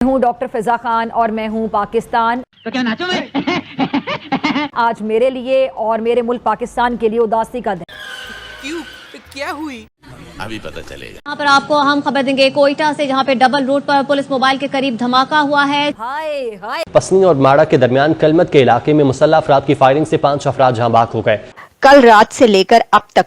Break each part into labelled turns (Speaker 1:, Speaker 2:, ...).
Speaker 1: हूँ डॉक्टर फिजा खान और मैं हूँ पाकिस्तान।
Speaker 2: तो क्या नाचो मैं?
Speaker 1: आज मेरे लिए और मेरे मुल्क पाकिस्तान के लिए उदासी का दिन।
Speaker 3: क्यों? क्या हुई?
Speaker 4: अभी पता चलेगा।
Speaker 5: यहाँ पर आपको हम खबर देंगे कोयटा से, जहाँ पे डबल रोड पर पुलिस मोबाइल के करीब धमाका हुआ है।
Speaker 1: हाय हाय।
Speaker 6: पसनी और माड़ा के दरमियान कलमत के इलाके में मुसल्लह अफराद की फायरिंग से 5 अफराद जहां बाग हो गए।
Speaker 7: कल रात से लेकर अब तक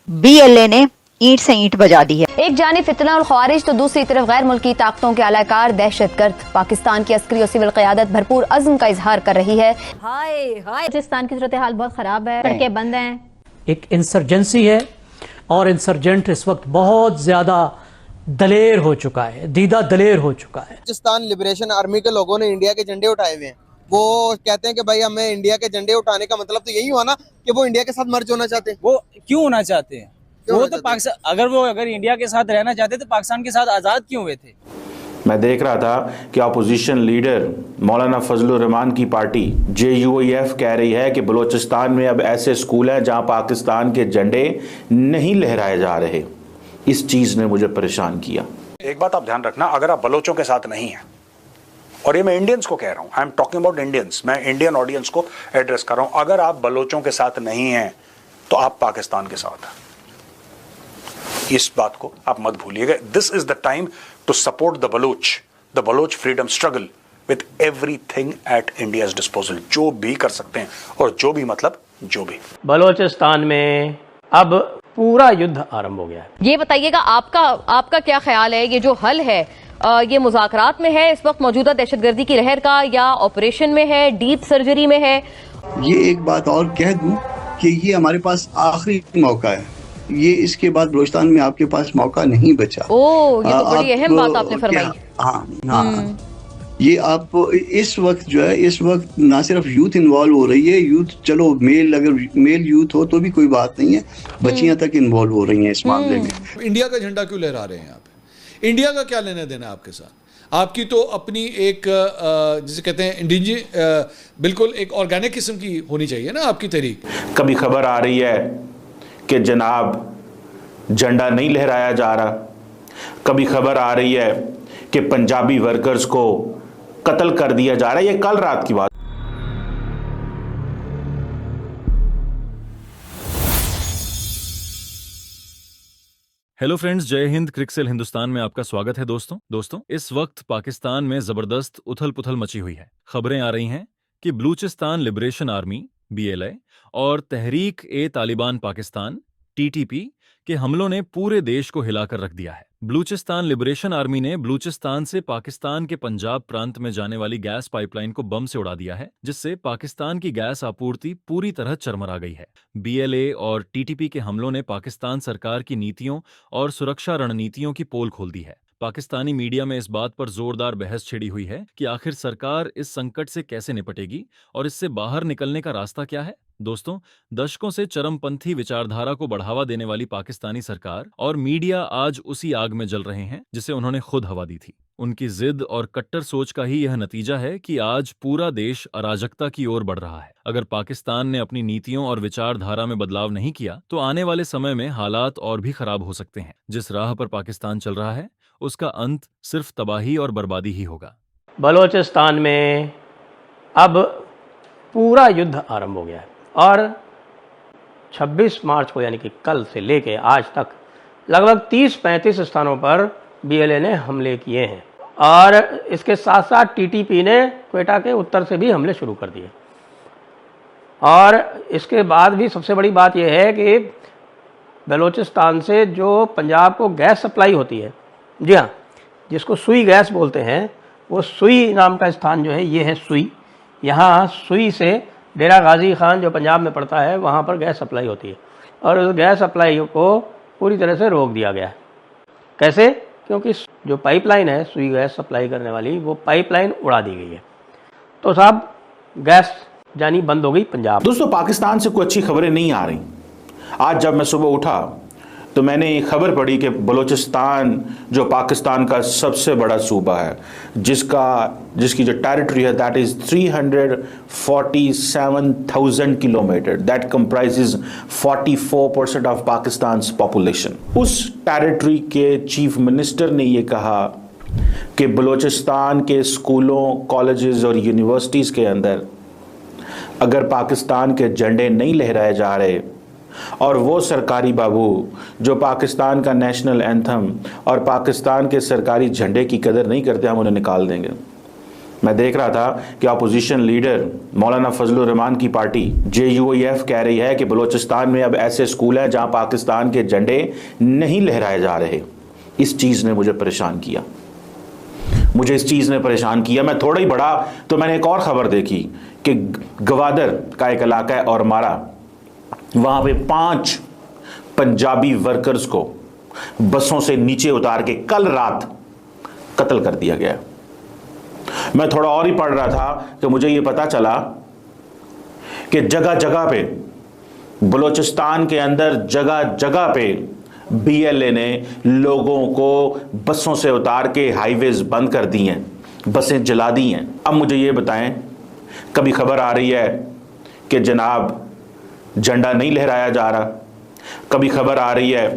Speaker 7: BLA ने ईंट से ईंट बजा दी है।
Speaker 5: एक जानिब फितना और ख्वारिज तो दूसरी तरफ गैर मुल्की ताकतों के अलाकार दहशतगर्द। पाकिस्तान की अस्करी और सिविल क़यादत भरपूर अज़्म का इजहार कर रही है।
Speaker 1: हाय हाय।
Speaker 5: पाकिस्तान की सूरत हाल बहुत खराब है, सड़कें बंद हैं।
Speaker 8: एक इंसर्जेंसी है और इंसर्जेंट इस वक्त बहुत ज्यादा दलेर हो चुका है, दीदा दलेर हो चुका है।
Speaker 3: पाकिस्तान लिबरेशन आर्मी के लोगों ने इंडिया के झंडे उठाए हुए हैं। वो कहते हैं कि भाई हमें इंडिया के झंडे उठाने का मतलब तो यही हुआ ना कि वो इंडिया के साथ मर्ज होना चाहते हैं।
Speaker 9: वो क्यों होना चाहते हैं? वो तो पाकिस्तान अगर इंडिया के साथ रहना चाहते तो पाकिस्तान के साथ आजाद क्यों हुए थे?
Speaker 10: मैं देख रहा था कि अपोजिशन लीडर मौलाना फजलुर रहमान की पार्टी JUIF कह रही है कि बलूचिस्तान में अब ऐसे स्कूल हैं जहां पाकिस्तान के झंडे नहीं लहराए जा रहे। इस चीज ने मुझे परेशान किया।
Speaker 11: एक बात आप ध्यान रखना, अगर आप बलोचों के साथ नहीं हैं, और ये मैं इंडियंस को कह रहा हूं, आई एम टॉकिंग अबाउट इंडियंस, मैं इंडियन ऑडियंस को एड्रेस कर रहा हूं, अगर आप बलोचों के साथ नहीं हैं तो आप पाकिस्तान के साथ हैं। इस बात को आप मत भूलिएगा। This is the time to support the Baloch freedom struggle with everything at India's disposal. जो भी कर सकते हैं और जो भी मतलब जो भी।
Speaker 8: बलूचिस्तान में अब पूरा युद्ध आरंभ हो गया है।
Speaker 5: ये बताइएगा आपका क्या ख्याल है, ये जो हल है ये मुज़ाकरात में है इस वक्त मौजूदा दहशतगर्दी की लहर का, या ऑपरेशन में है, डीप सर्जरी में है?
Speaker 12: ये एक बात और कह दूं कि ये हमारे पास आखिरी मौका है। ये इसके बाद बलूचिस्तान में आपके पास मौका नहीं बचा।
Speaker 5: ये तो बड़ी अहम बात आपने फरमाई।
Speaker 12: हाँ, ये आप इस वक्त जो है, इस वक्त ना सिर्फ यूथ इन्वॉल्व हो रही है, यूथ चलो अगर मेल यूथ हो तो भी कोई बात नहीं है, बच्चियां तक इन्वॉल्व हो रही हैं इस मामले में।
Speaker 13: इंडिया का झंडा क्यों लहरा रहे हैं आप? इंडिया का क्या लेना देना आपके साथ? आपकी तो अपनी एक जिसे कहते हैं बिल्कुल एक ऑर्गेनिक किस्म की होनी चाहिए ना आपकी तहरीक।
Speaker 10: कभी खबर आ रही है कि जनाब झंडा नहीं लहराया जा रहा, कभी खबर आ रही है कि पंजाबी वर्कर्स को कत्ल कर दिया जा रहा है। ये कल रात की बात।
Speaker 14: हेलो फ्रेंड्स, जय हिंद। क्रिकसेल हिंदुस्तान में आपका स्वागत है। दोस्तों इस वक्त पाकिस्तान में जबरदस्त उथल पुथल मची हुई है। खबरें आ रही हैं कि बलूचिस्तान लिबरेशन आर्मी BLA और तहरीक-ए-तालिबान पाकिस्तान TTP के हमलों ने पूरे देश को हिलाकर रख दिया है। बलूचिस्तान लिबरेशन आर्मी ने बलूचिस्तान से पाकिस्तान के पंजाब प्रांत में जाने वाली गैस पाइपलाइन को बम से उड़ा दिया है, जिससे पाकिस्तान की गैस आपूर्ति पूरी तरह चरमरा गई है। BLA और TTP के हमलों ने पाकिस्तान सरकार की नीतियों और सुरक्षा रणनीतियों की पोल खोल दी है। पाकिस्तानी मीडिया में इस बात पर जोरदार बहस छिड़ी हुई है कि आखिर सरकार इस संकट से कैसे निपटेगी और इससे बाहर निकलने का रास्ता क्या है। दोस्तों, दशकों से चरमपंथी विचारधारा को बढ़ावा देने वाली पाकिस्तानी सरकार और मीडिया आज उसी आग में जल रहे हैं जिसे उन्होंने खुद हवा दी थी। उनकी जिद और कट्टर सोच का ही यह नतीजा है कि आज पूरा देश अराजकता की ओर बढ़ रहा है। अगर पाकिस्तान ने अपनी नीतियों और विचारधारा में बदलाव नहीं किया तो आने वाले समय में हालात और भी खराब हो सकते हैं। जिस राह पर पाकिस्तान चल रहा है उसका अंत सिर्फ तबाही और बर्बादी ही होगा।
Speaker 8: बलूचिस्तान में अब पूरा युद्ध आरंभ हो गया है और 26 मार्च को यानी कि कल से लेके आज तक लगभग 30-35 स्थानों पर BLA ने हमले किए हैं और इसके साथ साथ TTP ने क्वेटा के उत्तर से भी हमले शुरू कर दिए। और इसके बाद भी सबसे बड़ी बात यह है कि बलूचिस्तान से जो पंजाब को गैस सप्लाई होती है, जी हाँ, जिसको सुई गैस बोलते हैं, वो सुई नाम का स्थान जो है ये है सुई। यहाँ सुई से डेरा गाजी खान जो पंजाब में पड़ता है वहाँ पर गैस सप्लाई होती है और उस गैस सप्लाई को पूरी तरह से रोक दिया गया है। कैसे? क्योंकि जो पाइपलाइन है सुई गैस सप्लाई करने वाली, वो पाइपलाइन उड़ा दी गई है। तो साहब गैस जानी बंद हो गई पंजाब।
Speaker 10: दोस्तों, पाकिस्तान से कोई अच्छी खबरें नहीं आ रही। आज जब मैं सुबह उठा तो मैंने खबर पढ़ी कि बलूचिस्तान जो पाकिस्तान का सबसे बड़ा सूबा है, जिसकी जो टेरिटरी है that is 347,000 kilometre, that comprises 44% of Pakistan population. उस टेरिटरी के चीफ मिनिस्टर ने ये कहा कि बलूचिस्तान के स्कूलों, कॉलेजेस और यूनिवर्सिटीज़ के अंदर अगर पाकिस्तान के झंडे नहीं लहराए जा रहे और वो सरकारी बाबू जो पाकिस्तान का नेशनल एंथम और पाकिस्तान के सरकारी झंडे की कदर नहीं करते, हम उन्हें निकाल देंगे। मैं देख रहा था कि अपोजिशन लीडर मौलाना फजलुर रहमान की पार्टी JUIF कह रही है कि बलूचिस्तान में अब ऐसे स्कूल हैं जहां पाकिस्तान के झंडे नहीं लहराए जा रहे। इस चीज़ ने मुझे परेशान किया, मैं थोड़ा ही बड़ा तो मैंने एक और ख़बर देखी कि गवादर का एक इलाका है और मारा, वहाँ पे 5 पंजाबी वर्कर्स को बसों से नीचे उतार के कल रात कत्ल कर दिया गया। मैं थोड़ा और ही पढ़ रहा था कि मुझे ये पता चला कि जगह जगह पे बलूचिस्तान के अंदर जगह जगह पे BLA ने लोगों को बसों से उतार के हाईवेज बंद कर दी हैं, बसें जला दी हैं। अब मुझे ये बताएं, कभी खबर आ रही है कि जनाब झंडा नहीं लहराया जा रहा, कभी खबर आ रही है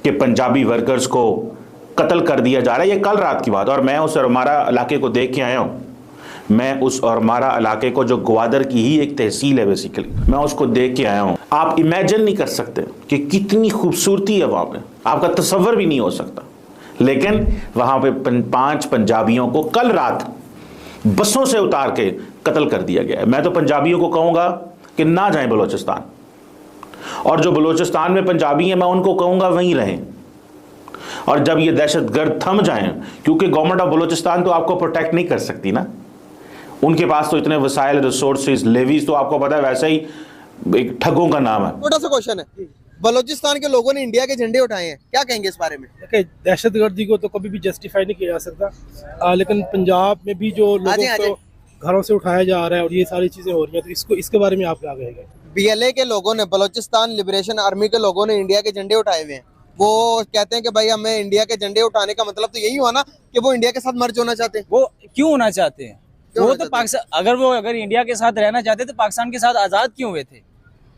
Speaker 10: कि पंजाबी वर्कर्स को कत्ल कर दिया जा रहा है। ये कल रात की बात, और मैं उस औरमारा इलाके को देख के आया हूँ। मैं उस औरमारा इलाके को, जो ग्वादर की ही एक तहसील है बेसिकली, मैं उसको देख के आया हूँ। आप इमेजिन नहीं कर सकते कि कितनी खूबसूरती है वहाँ पे, आपका तसव्वुर भी नहीं हो सकता। लेकिन वहाँ पे 5 पंजाबियों को कल रात बसों से उतार के कत्ल कर दिया गया है। मैं तो पंजाबियों को कहूँगा कि ना जाएं बलूचिस्तान, और जो बलूचिस्तान में पंजाबी हैं मैं उनको कहूँगा वहीं रहें। और जब ये दहशतगर्द थम जाएं, क्योंकि गवर्नमेंट ऑफ बलूचिस्तान तो आपको प्रोटेक्ट नहीं कर सकती ना, उनके पास तो इतने वसाइल, रिसोर्सेज, लेवीज तो आपको पता है वैसे ही एक ठगों का नाम है।
Speaker 3: छोटा सा क्वेश्चन है, बलूचिस्तान के लोगों ने इंडिया के झंडे उठाए हैं, क्या कहेंगे इस बारे में?
Speaker 4: दहशतगर्दी को तो कभी भी जस्टिफाई नहीं किया जा सकता, लेकिन पंजाब में भी जो लोगों को घरों से उठाया जा रहा है और ये सारी चीजें हो रही हैं, तो इसके बारे में आप क्या कहेंगे?
Speaker 3: BLA के लोगों ने, बलूचिस्तान लिबरेशन आर्मी के लोगों ने इंडिया के झंडे उठाए हुए हैं। वो कहते हैं कि भाई हमें इंडिया के झंडे उठाने का मतलब तो यही हुआ ना कि वो इंडिया के साथ मर्ज होना चाहते हैं।
Speaker 9: वो क्यों होना चाहते हैं? वो तो पाकिस्तान, अगर इंडिया के साथ रहना चाहते तो पाकिस्तान के साथ आजाद क्यों हुए थे?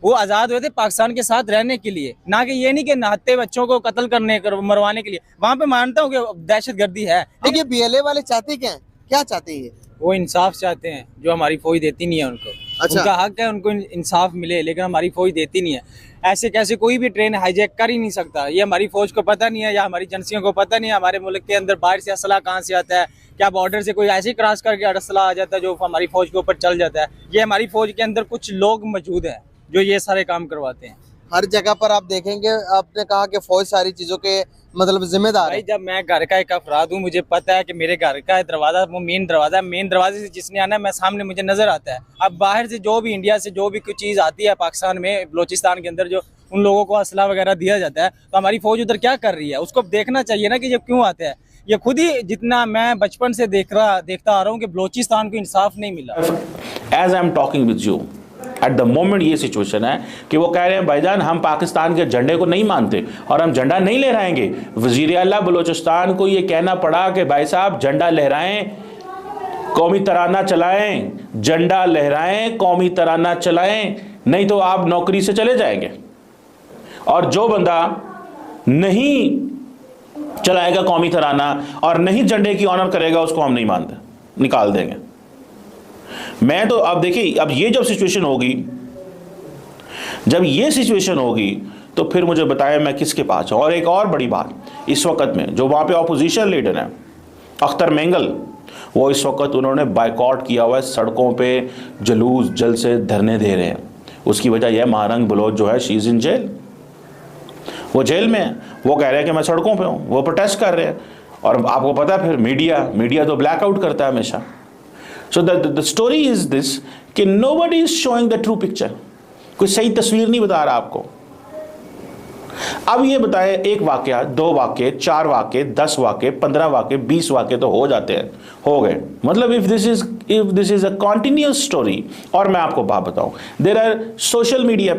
Speaker 9: वो आजाद हुए थे पाकिस्तान के साथ रहने के लिए, ना कि ये नहीं कि नहाते बच्चों को कत्ल करने मरवाने के लिए। वहाँ पे मानता हूँ कि दहशतगर्दी है।
Speaker 3: देखिए BLA वाले चाहते क्या चाहते हैं?
Speaker 9: वो इंसाफ चाहते हैं, जो हमारी फौज देती नहीं है उनको। अच्छा। उनका हक है उनको इंसाफ मिले, लेकिन हमारी फौज देती नहीं है। ऐसे कैसे कोई भी ट्रेन हाईजैक कर ही नहीं सकता। ये हमारी फौज को पता नहीं है या हमारी एजेंसियों को पता नहीं है हमारे मुल्क के अंदर बाहर से असला कहाँ से आता है, क्या बॉर्डर से कोई ऐसे ही क्रॉस करके असला आ जाता है जो हमारी फौज के ऊपर चल जाता है। ये हमारी फौज के अंदर कुछ लोग मौजूद हैं जो ये सारे काम करवाते हैं।
Speaker 3: हर जगह पर आप देखेंगे, आपने कहा कि फौज सारी चीजों के मतलब जिम्मेदार है।
Speaker 9: जब मैं घर का एक अफराद हूँ, मुझे पता है कि मेरे घर का दरवाजा वो मेन दरवाजा है, मेन दरवाजे से जिसने आना है मैं सामने मुझे नजर आता है। अब बाहर से जो भी, इंडिया से जो भी कोई चीज आती है पाकिस्तान में, बलूचिस्तान के अंदर जो उन लोगों को असला वगैरह दिया जाता है, तो हमारी फौज उधर क्या कर रही है उसको देखना चाहिए ना कि ये क्यों आता है। ये खुद ही, जितना मैं बचपन से देखता आ रहा हूँ कि बलूचिस्तान को इंसाफ नहीं मिला।
Speaker 10: As I am talking with you at the moment ये सिचुएशन है कि वो कह रहे हैं भाईजान हम पाकिस्तान के झंडे को नहीं मानते और हम झंडा नहीं लहराएंगे। वजीर आला बलूचिस्तान को ये कहना पड़ा कि भाई साहब झंडा लहराएं, कौमी तराना चलाएं, झंडा लहराएं, कौमी तराना चलाएं, नहीं तो आप नौकरी से चले जाएंगे। और जो बंदा नहीं चलाएगा कौमी तराना और नहीं झंडे की ऑनर करेगा उसको हम नहीं मानते, निकाल देंगे। मैं तो अब देखिए, अब ये जब सिचुएशन होगी तो फिर मुझे बताएं मैं किसके पास हूं। और एक और बड़ी बात, इस वक्त में जो वहां पे ऑपोजिशन लीडर है अख्तर मेंगल, वो इस वक्त उन्होंने बायकॉट किया हुआ है, सड़कों पे जुलूस जल से धरने दे रहे हैं। उसकी वजह यह महारंग बलोच जो है शी इज इन जेल, वो जेल में है। वो कह रहे हैं कि मैं सड़कों पे हूं, वो प्रोटेस्ट कर रहे हैं। और आपको पता है फिर मीडिया तो ब्लैकआउट करता है हमेशा। So the story is this कि nobody is showing the true picture, कोई सही तस्वीर नहीं बता रहा आपको। अब ये बताए, एक वाकया, 2 वाक्य, 4 वाक्य, 10 वाक्य, 15 वाक्य, 20 वाक्य तो हो जाते हैं, हो गए। मतलब if this is a continuous story. और मैं आपको बात बताऊं, there are social media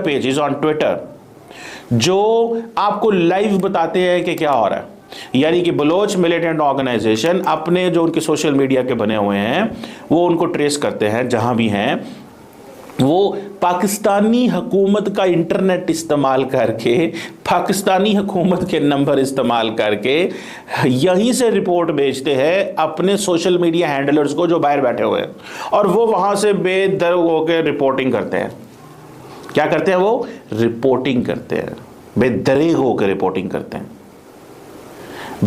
Speaker 10: pages on Twitter जो आपको लाइव बताते हैं कि क्या हो रहा है। यानी कि बलोच मिलिटेंट ऑर्गेनाइजेशन अपने जो उनके सोशल मीडिया के बने हुए हैं वो उनको ट्रेस करते हैं जहां भी हैं, वो पाकिस्तानी हुकूमत का इंटरनेट इस्तेमाल करके, पाकिस्तानी हुकूमत के नंबर इस्तेमाल करके यहीं से रिपोर्ट भेजते हैं अपने सोशल मीडिया हैंडलर्स को जो बाहर बैठे हुए हैं, और वो वहाँ से बेदर्द होकर रिपोर्टिंग करते हैं। क्या करते हैं वो? रिपोर्टिंग करते हैं, बेदरेग होकर रिपोर्टिंग करते हैं,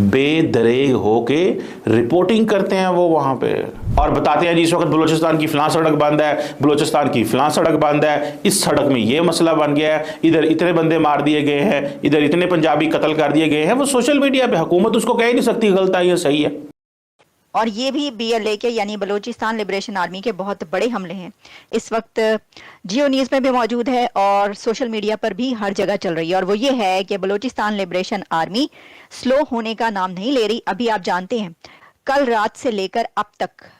Speaker 10: बेदरेग होके रिपोर्टिंग करते हैं वो वहां पे, और बताते हैं जी इस वक्त बलूचिस्तान की फलां सड़क बंद है, बलूचिस्तान की फलां सड़क बंद है, इस सड़क में ये मसला बन गया है, इधर इतने बंदे मार दिए गए हैं, इधर इतने पंजाबी कत्ल कर दिए गए हैं। वो सोशल मीडिया पे हुकूमत उसको कह ही नहीं सकती गलत है या सही है।
Speaker 7: और ये भी BLA के यानी बलूचिस्तान लिबरेशन आर्मी के बहुत बड़े हमले हैं। इस वक्त जियो न्यूज़ में भी मौजूद है और सोशल मीडिया पर भी हर जगह चल रही है, और वो ये है कि बलूचिस्तान लिबरेशन आर्मी स्लो होने का नाम नहीं ले रही। अभी आप जानते हैं कल रात से लेकर अब तक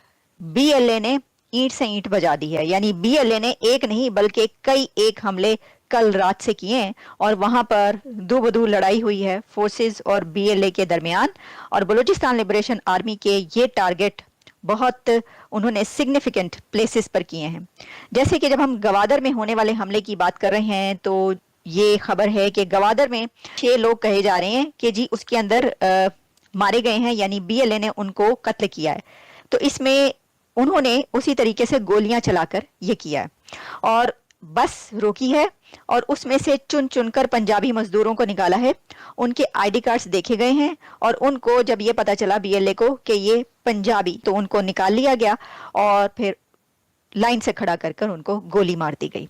Speaker 7: BLA ने ईंट से ईंट बजा दी है, यानी BLA ने एक नहीं बल्कि कई एक हमले कल रात से किए हैं, और वहां पर दो बदू लड़ाई हुई है फोर्सेस और BLA के दरमियान। और बलूचिस्तान लिबरेशन आर्मी के ये टारगेट बहुत उन्होंने सिग्निफिकेंट प्लेसेस पर किए हैं। जैसे कि जब हम गवादर में होने वाले हमले की बात कर रहे हैं तो ये खबर है कि गवादर में 6 लोग कहे जा रहे हैं कि जी उसके अंदर मारे गए हैं, यानी BLA ने उनको कत्ल किया है। तो इसमें उन्होंने उसी तरीके से गोलियां चलाकर ये किया है, और बस रोकी है और उसमें से चुन चुनकर पंजाबी मजदूरों को निकाला है। उनके ID कार्ड्स देखे गए हैं, और उनको जब ये पता चला BLA को कि ये पंजाबी, तो उनको निकाल लिया गया और फिर लाइन से खड़ा कर कर उनको गोली मार दी गई।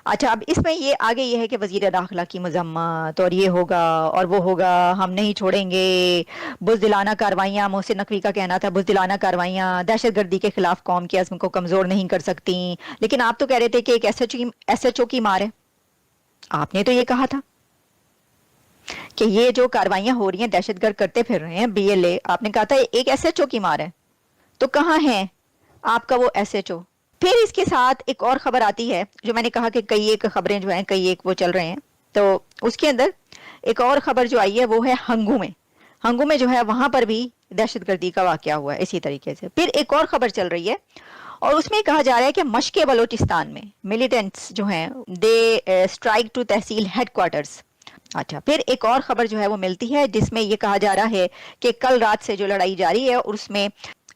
Speaker 7: अच्छा, अब इसमें ये आगे ये है कि वजीर दाखिला की मजम्मत, और ये होगा और वो होगा, हम नहीं छोड़ेंगे, बुज़दिलाना कार्रवाइयाँ, मोहसिन नकवी का कहना था बुज़दिलाना कार्रवाइयाँ दहशतगर्दी के खिलाफ कौम के अज़्म को कमजोर नहीं कर सकती। लेकिन आप तो कह रहे थे कि एक SHO की मार है, आपने तो ये कहा था कि ये जो कार्रवाइयाँ हो रही हैं दहशतगर्द करते फिर रहे हैं BLA, आपने कहा था एक SHO की मार है, तो कहाँ है आपका वो SHO? फिर इसके साथ एक और खबर आती है, जो मैंने कहा कि कई एक खबरें जो हैं कई एक वो चल रहे हैं, तो उसके अंदर एक और खबर जो आई है वो है हंगू में। हंगू में जो है वहां पर भी दहशतगर्दी का वाकया हुआ है इसी तरीके से। फिर एक और खबर चल रही है और उसमें कहा जा रहा है कि मशके बलोचिस्तान में मिलिटेंट्स जो हैं they strike to tehsil headquarters. अच्छा, फिर एक और खबर जो है वो मिलती है जिसमें ये कहा जा रहा है कि कल रात से जो लड़ाई जारी है और उसमें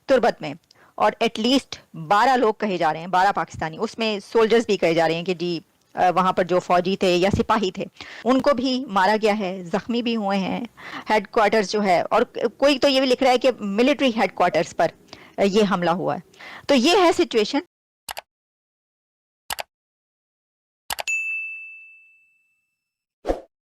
Speaker 7: तुर्बत में और एटलीस्ट 12 लोग कहे जा रहे हैं, 12 पाकिस्तानी, उसमें सोल्जर्स भी कहे जा रहे हैं कि जी वहां पर जो फौजी थे या सिपाही थे उनको भी मारा गया है, जख्मी भी हुए हैं। हेडक्वार्टर्स जो है, और कोई तो ये भी लिख रहा है कि मिलिट्री हेडक्वार्टर्स पर ये हमला हुआ है। तो ये है सिचुएशन।